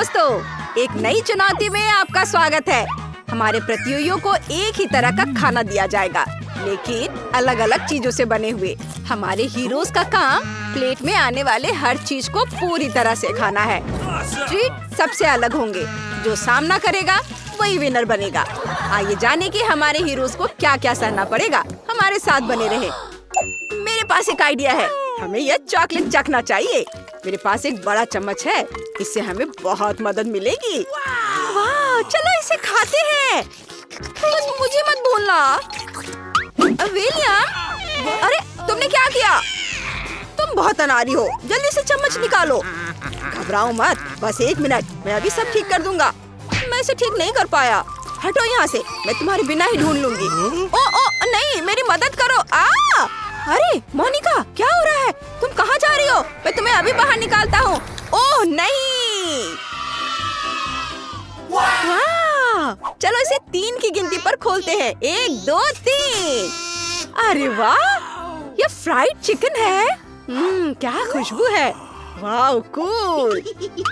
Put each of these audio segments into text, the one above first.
दोस्तों, एक नई चुनौती में आपका स्वागत है। हमारे प्रतियोगियों को एक ही तरह का खाना दिया जाएगा, लेकिन अलग अलग चीजों से बने हुए। हमारे हीरोज का काम प्लेट में आने वाले हर चीज को पूरी तरह से खाना है। ट्रीट सबसे अलग होंगे। जो सामना करेगा वही विनर बनेगा। आइए जाने कि हमारे हीरोज को क्या क्या सहना पड़ेगा। हमारे साथ बने रहे। मेरे पास एक आइडिया है। हमें यह चॉकलेट चखना चाहिए। मेरे पास एक बड़ा चम्मच है। इससे हमें बहुत मदद मिलेगी। वाह, चलो इसे खाते हैं। बस मुझे मत भूलना। विलियम, अरे तुमने क्या किया? तुम बहुत अनाड़ी हो। जल्दी से चम्मच निकालो। घबराओ मत, बस 1 मिनट, मैं अभी सब ठीक कर दूंगा। मैं इसे ठीक नहीं कर पाया। हटो यहाँ से, मैं तुम्हारे बिना ही ढूंढ लूंगी। ओ नहीं, मेरी मदद करो। अरे मोनिका, क्या हो रहा है? तुम कहाँ जा रही हो? मैं तुम्हें अभी बाहर निकालता हूँ। ओह नहीं। वाह, चलो इसे 3 की गिनती पर खोलते हैं। 1 2 3। अरे वाह, ये फ्राइड चिकन है। क्या खुशबू है। वाह कूल।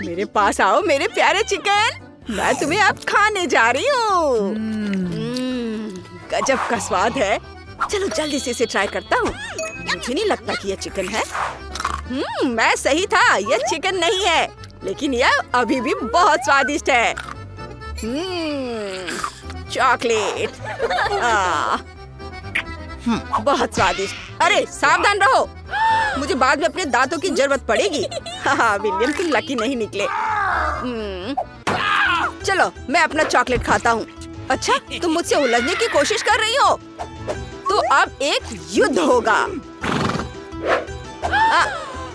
मेरे पास आओ मेरे प्यारे चिकन। मैं तुम्हें अब खाने जा रही हूँ। गजब का स्वाद है। चलो जल्दी से इसे ट्राई करता हूँ। मुझे नहीं लगता कि यह चिकन है। मैं सही था, यह चिकन नहीं है, लेकिन यह अभी भी बहुत स्वादिष्ट है। चॉकलेट बहुत स्वादिष्ट। अरे सावधान रहो, मुझे बाद में अपने दांतों की जरूरत पड़ेगी। हाँ विलियम, तुम लकी नहीं निकले। चलो मैं अपना चॉकलेट खाता हूँ। अच्छा, तुम मुझसे उलझने की कोशिश कर रही हो? तो अब एक युद्ध होगा।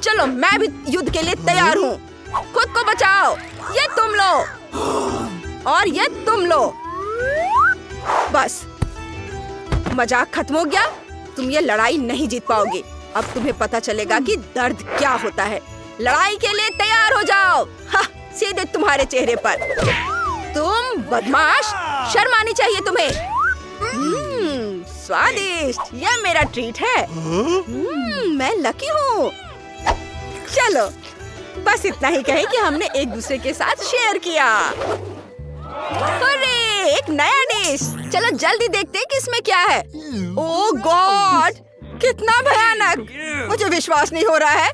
चलो मैं भी युद्ध के लिए तैयार हूँ। खुद को बचाओ। ये तुम लो और ये तुम लो। बस मजाक खत्म हो गया। तुम ये लड़ाई नहीं जीत पाओगे। अब तुम्हें पता चलेगा कि दर्द क्या होता है। लड़ाई के लिए तैयार हो जाओ। सीधे तुम्हारे चेहरे पर। तुम बदमाश, शर्म आनी चाहिए तुम्हें। स्वादिष्ट, यह मेरा ट्रीट है। मैं लकी हूँ। चलो बस इतना ही कहें कि हमने एक दूसरे के साथ शेयर किया। अरे एक नया डिश। चलो जल्दी देखते हैं कि इसमें क्या है। ओह गॉड, कितना भयानक। मुझे विश्वास नहीं हो रहा है।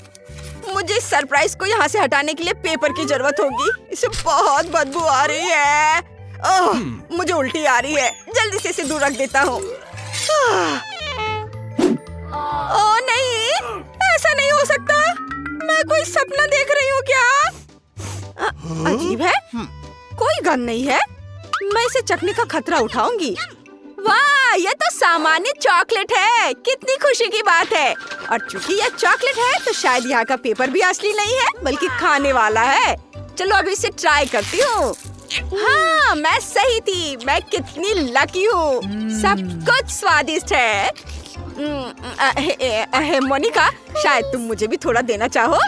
मुझे इस सरप्राइज को यहाँ से हटाने के लिए पेपर की जरूरत होगी। इसे बहुत बदबू आ रही है। ओह, मुझे उल्टी आ रही है। जल्दी से इसे दूर रख देता हूँ। ओह नहीं, ऐसा नहीं हो सकता। मैं कोई सपना देख रही हूँ क्या? अजीब है, कोई गन नहीं है। मैं इसे चखने का खतरा उठाऊंगी। वाह, यह तो सामान्य चॉकलेट है। कितनी खुशी की बात है। और चूंकि यह चॉकलेट है तो शायद यहाँ का पेपर भी असली नहीं है, बल्कि खाने वाला है। चलो अभी इसे ट्राई करती हूँ। हाँ, मैं सही थी। मैं कितनी लकी हूँ। सब कुछ स्वादिष्ट है। मोनिका, शायद तुम मुझे भी थोड़ा देना चाहो।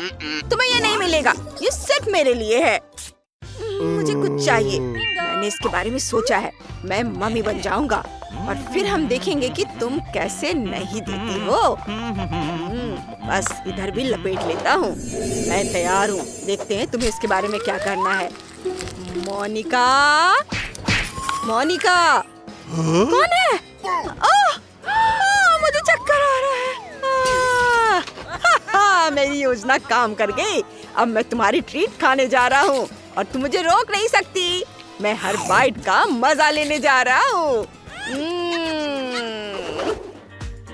तुम्हें ये नहीं मिलेगा, ये सिर्फ मेरे लिए है। मुझे कुछ चाहिए। मैंने इसके बारे में सोचा है। मैं मम्मी बन जाऊंगा और फिर हम देखेंगे कि तुम कैसे नहीं देती हो। बस इधर भी लपेट लेता हूँ। मैं तैयार हूँ। देखते हैं तुम्हें इसके बारे में क्या करना है। मोनिका, मोनिका, कौन है? मुझे चक्कर आ रहा है। मेरी योजना काम कर गई। अब मैं तुम्हारी ट्रीट खाने जा रहा हूँ और तुम मुझे रोक नहीं सकती। मैं हर बाइट का मजा लेने जा रहा हूँ।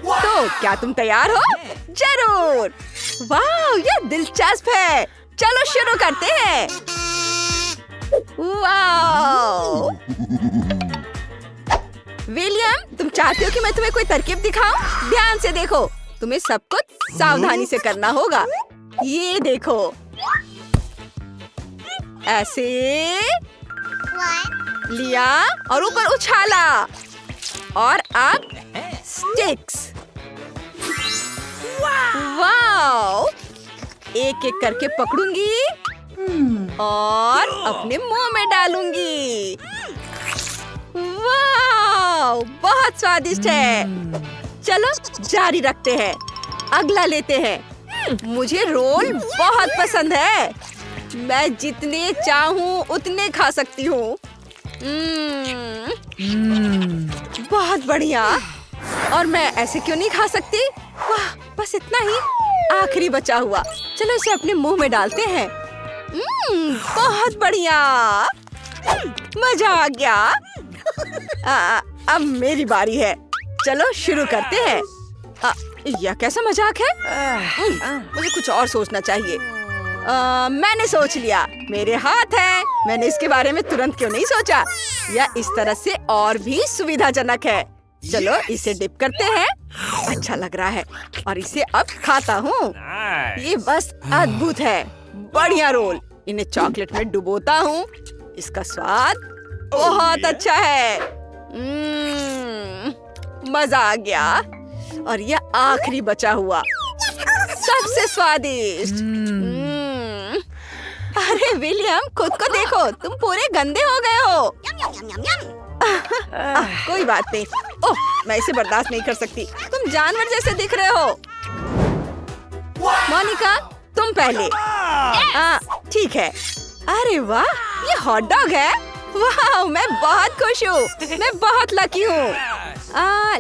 तो क्या तुम तैयार हो? जरूर। वाह, ये दिलचस्प है। चलो शुरू करते हैं। वाह विलियम, तुम चाहते हो कि मैं तुम्हें कोई तरकीब दिखाऊं? ध्यान से देखो। तुम्हें सब कुछ सावधानी से करना होगा। ये देखो, ऐसे लिया और ऊपर उछाला और अब स्टिक्स। वाह, एक एक करके पकड़ूंगी और अपने मुंह में डालूंगी। वाह, बहुत स्वादिष्ट है। चलो जारी रखते हैं। अगला लेते हैं। मुझे रोल बहुत पसंद है। मैं जितने चाहूँ उतने खा सकती हूँ। बहुत बढ़िया। और मैं ऐसे क्यों नहीं खा सकती? वाह, बस इतना ही, आखिरी बचा हुआ। चलो इसे अपने मुंह में डालते हैं। बहुत बढ़िया, मजा आ गया। अब मेरी बारी है। चलो शुरू करते हैं। यह कैसा मजाक है? मुझे कुछ और सोचना चाहिए। मैंने सोच लिया, मेरे हाथ है। मैंने इसके बारे में तुरंत क्यों नहीं सोचा? यह इस तरह से और भी सुविधाजनक है। चलो इसे डिप करते हैं। अच्छा लग रहा है और इसे अब खाता हूँ। ये बस अद्भुत है। बढ़िया रोल। इन्हें चॉकलेट में डुबोता हूँ। इसका स्वाद बहुत अच्छा है। मजा आ गया। और यह आखिरी बचा हुआ सबसे स्वादिष्ट। अरे विलियम, खुद को देखो, तुम पूरे गंदे हो गए हो। कोई बात नहीं। ओह, मैं इसे बर्दाश्त नहीं कर सकती। तुम जानवर जैसे दिख रहे हो। मोनिका, तुम पहले। ठीक है। अरे वाह, ये हॉट डॉग है। वाह, मैं बहुत खुश हूँ। मैं बहुत लकी हूँ।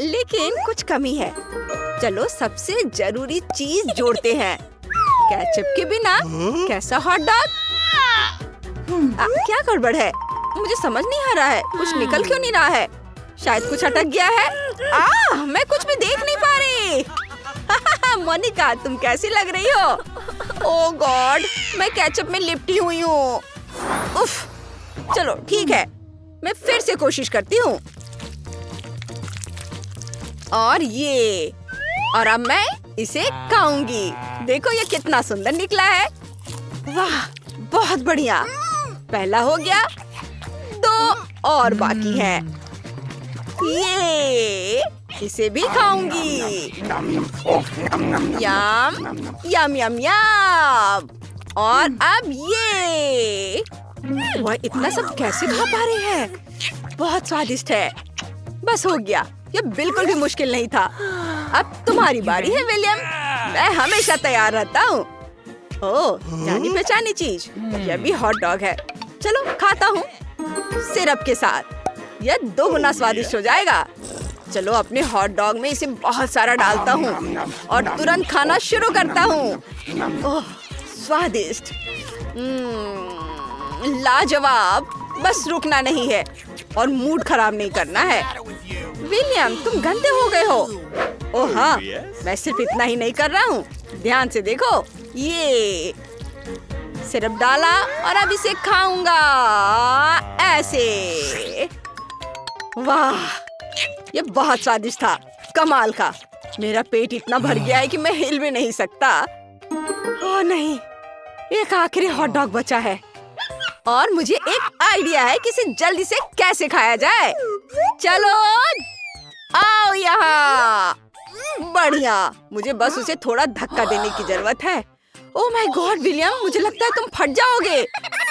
लेकिन कुछ कमी है। चलो सबसे जरूरी चीज जोड़ते हैं। केचप के बिना कैसा हॉट डॉग? क्या गड़बड़ है? मुझे समझ नहीं आ रहा है। कुछ निकल क्यों नहीं रहा है? शायद कुछ अटक गया है। मैं कुछ भी देख नहीं पा रही। मोनिका, तुम कैसी लग रही हो? ओह गॉड, मैं केचप में लिपटी हुई हूँ। उफ, चलो ठीक है, मैं फिर से कोशिश करती हूँ। और अब मैं इसे खाऊंगी। देखो ये कितना सुंदर निकला है। वाह, बहुत बढ़िया। पहला हो गया, 2 और बाकी है। ये इसे भी खाऊंगी। यम यम यम यम। और अब ये, वह इतना सब कैसे खा पा रही है? बहुत स्वादिष्ट है। बस हो गया। ये बिल्कुल भी मुश्किल नहीं था। अब तुम्हारी बारी है विलियम। मैं हमेशा तैयार रहता हूँ। ओह, जानी पहचानी चीज। यह भी हॉट डॉग है। चलो खाता हूँ सिरप के साथ। यह 2 गुना स्वादिष्ट हो जाएगा। चलो अपने हॉट डॉग में इसे बहुत सारा डालता हूँ और तुरंत खाना शुरू करता हूँ। ओह, स्वादिष्ट, लाजवाब। बस रुकना नहीं है और मूड खराब नहीं करना है। विलियम, तुम गंदे हो गए हो। ओह हाँ, मैं सिर्फ इतना ही नहीं कर रहा हूँ। ध्यान से देखो, ये सिरप डाला और अब इसे खाऊंगा ऐसे। वाह, ये बहुत स्वादिष्ट था। कमाल का। मेरा पेट इतना भर गया है कि मैं हिल भी नहीं सकता। ओह नहीं, एक आखिरी हॉट डॉग बचा है और मुझे एक आइडिया है कि इसे जल्दी से कैसे खाया जाए। चलो आओ यहाँ। बढ़िया, मुझे बस उसे थोड़ा धक्का देने की जरूरत है। ओह माय गॉड विलियम, मुझे लगता है तुम फट जाओगे।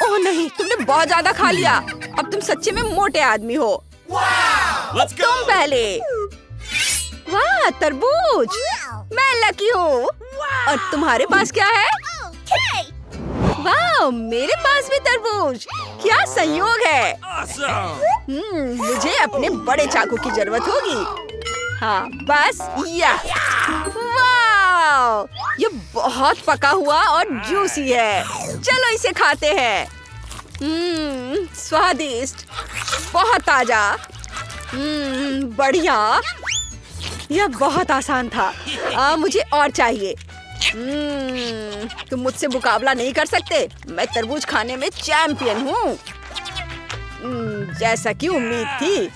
ओह नहीं, तुमने बहुत ज्यादा खा लिया। अब तुम सच्चे में मोटे आदमी हो। तुम पहले। वाह, तरबूज। मैं लकी हूँ। और तुम्हारे पास क्या है? वाह, मेरे पास भी तरबूज। क्या संयोग है। मुझे अपने बड़े चाकू की जरूरत होगी। हाँ, बस या। वाह, ये बहुत पका हुआ और जूसी है। चलो इसे खाते हैं। स्वादिष्ट, बहुत ताजा। बढ़िया। यह बहुत आसान था। मुझे और चाहिए। तुम मुझसे मुकाबला नहीं कर सकते। मैं तरबूज खाने में चैंपियन हूँ, जैसा कि उम्मीद थी।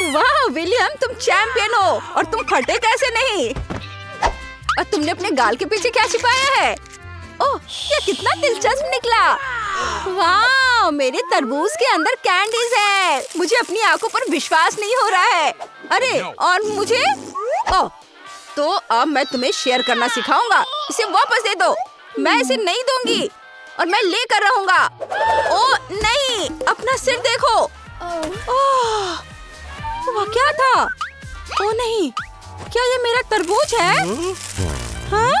वाह विलियम, तुम चैंपियन हो और तुम फटे कैसे नहीं? और तुमने अपने गाल के पीछे क्या छिपाया है? ओह, ये कितना दिलचस्प निकला। वाह, मेरे तरबूज के अंदर कैंडीज है। मुझे अपनी आंखों पर विश्वास नहीं हो रहा है। अरे, और मुझे? ओह, तो अब मैं तुम्हें शेयर करना सिखाऊंगा। इसे वापस दे दो। मैं इसे नहीं दूंगी और मैं लेकर रहूंगा। ओह नहीं, अपना सिर देखो। ओह, वह क्या था? ओह नहीं, क्या ये मेरा तरबूज है? हाँ?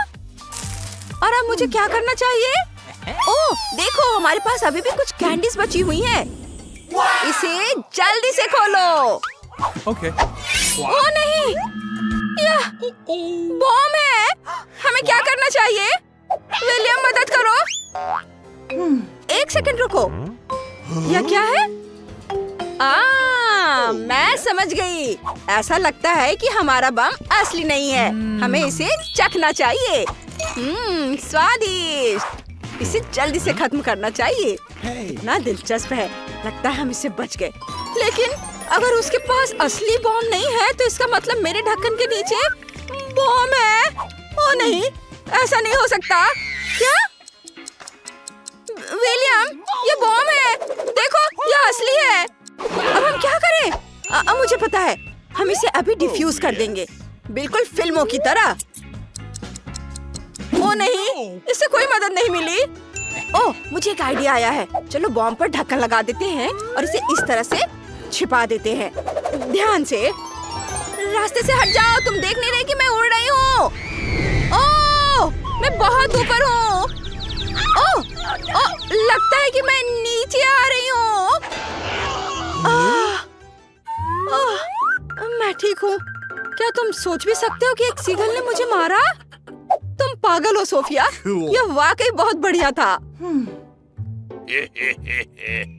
और अब मुझे क्या करना चाहिए? ओह, देखो हमारे पास अभी भी कुछ कैंडीज बची हुई हैं। इसे जल्दी से खोलो। Okay. ओह नहीं, यह बॉम्ब है। हमें क्या करना चाहिए? विलियम मदद करो। एक सेकंड रुको। यह क्या है? मैं समझ गई। ऐसा लगता है कि हमारा बम असली नहीं है। हमें इसे चखना चाहिए। स्वादिष्ट। इसे जल्दी से खत्म करना चाहिए। इतना दिलचस्प है। लगता है हम इससे बच गए। लेकिन अगर उसके पास असली बॉम्ब नहीं है तो इसका मतलब मेरे ढक्कन के नीचे बॉम्ब है। ओ नहीं, ऐसा नहीं हो सकता। क्या? विलियम, ये बॉम्ब है। देखो, ये असली है। अब हम क्या करें? मुझे पता है। हम इसे अभी डिफ्यूज कर देंगे, बिल्कुल फिल्मों की तरह। ओ नहीं, इससे कोई मदद नहीं मिली। ओह, मुझे एक आइडिया आया है। चलो बॉम्ब पर ढक्कन लगा देते हैं और इसे इस तरह से छिपा देते हैं। ध्यान से। रास्ते से हट जाओ, तुम देख नहीं रहे कि मैं उड़ रही हूँ। ओह, मैं बहुत ऊपर हूँ। ओह, लगता है कि मैं नीचे आ रही हूँ। मैं ठीक हूँ। क्या तुम सोच भी सकते हो कि एक सीगल ने मुझे मारा? तुम पागल हो सोफिया। यह वाकई बहुत बढ़िया था।